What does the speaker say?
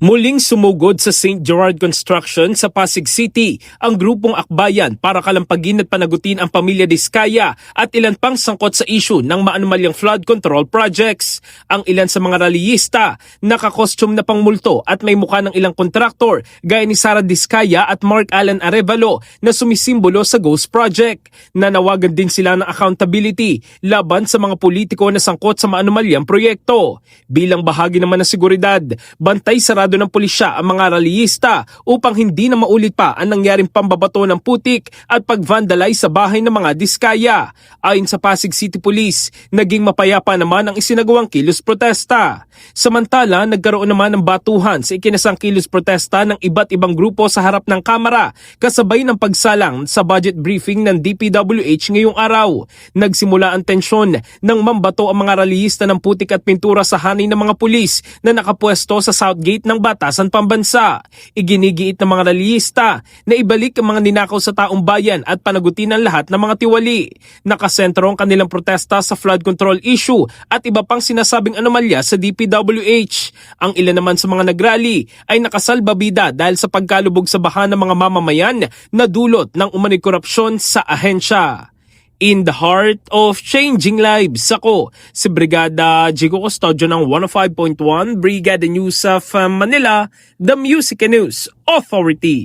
Muling sumugod sa St. Gerard Construction sa Pasig City ang grupong akbayan para kalampagin at panagutin ang pamilya Diskaya at ilan pang sangkot sa issue ng maanumalyang flood control projects. Ang ilan sa mga rallyista nakakostume na pangmulto at may mukha ng ilang kontraktor gaya ni Sara Diskaya at Mark Alan Arevalo na sumisimbolo sa Ghost Project. Nanawagan din sila ng accountability laban sa mga politiko na sangkot sa maanumalyang proyekto. Bilang bahagi naman ng seguridad, bantay sarado ng pulisya ang mga rallyista upang hindi na maulit pa ang nangyaring pambabato ng putik at pag-vandalize sa bahay ng mga Diskaya. Ayon sa Pasig City Police, naging mapayapa naman ang isinagawang kilos protesta. Samantala, nagkaroon naman ng batuhan sa ikinasang kilos protesta ng iba't ibang grupo sa harap ng kamera kasabay ng pagsalang sa budget briefing ng DPWH ngayong araw. Nagsimula ang tensyon nang mambato ang mga rallyista ng putik at pintura sa hanay ng mga pulis na nakapwesto sa Southgate ng Batasan Pambansa. Iginigiit ng mga rallyista na ibalik ang mga ninakaw sa taong bayan at panagutin ang lahat ng mga tiwali. Nakasentro ang kanilang protesta sa flood control issue at iba pang sinasabing anomalya sa DPWH. Ang ilan naman sa mga nagrally ay nakasalbabida dahil sa pagkalubog sa baha ng mga mamamayan na dulot ng umano'y korupsyon sa ahensya. In the heart of changing lives, ako si Brigada Jigo Custodio ng 105.1 Brigada News of Manila, the Music and News Authority.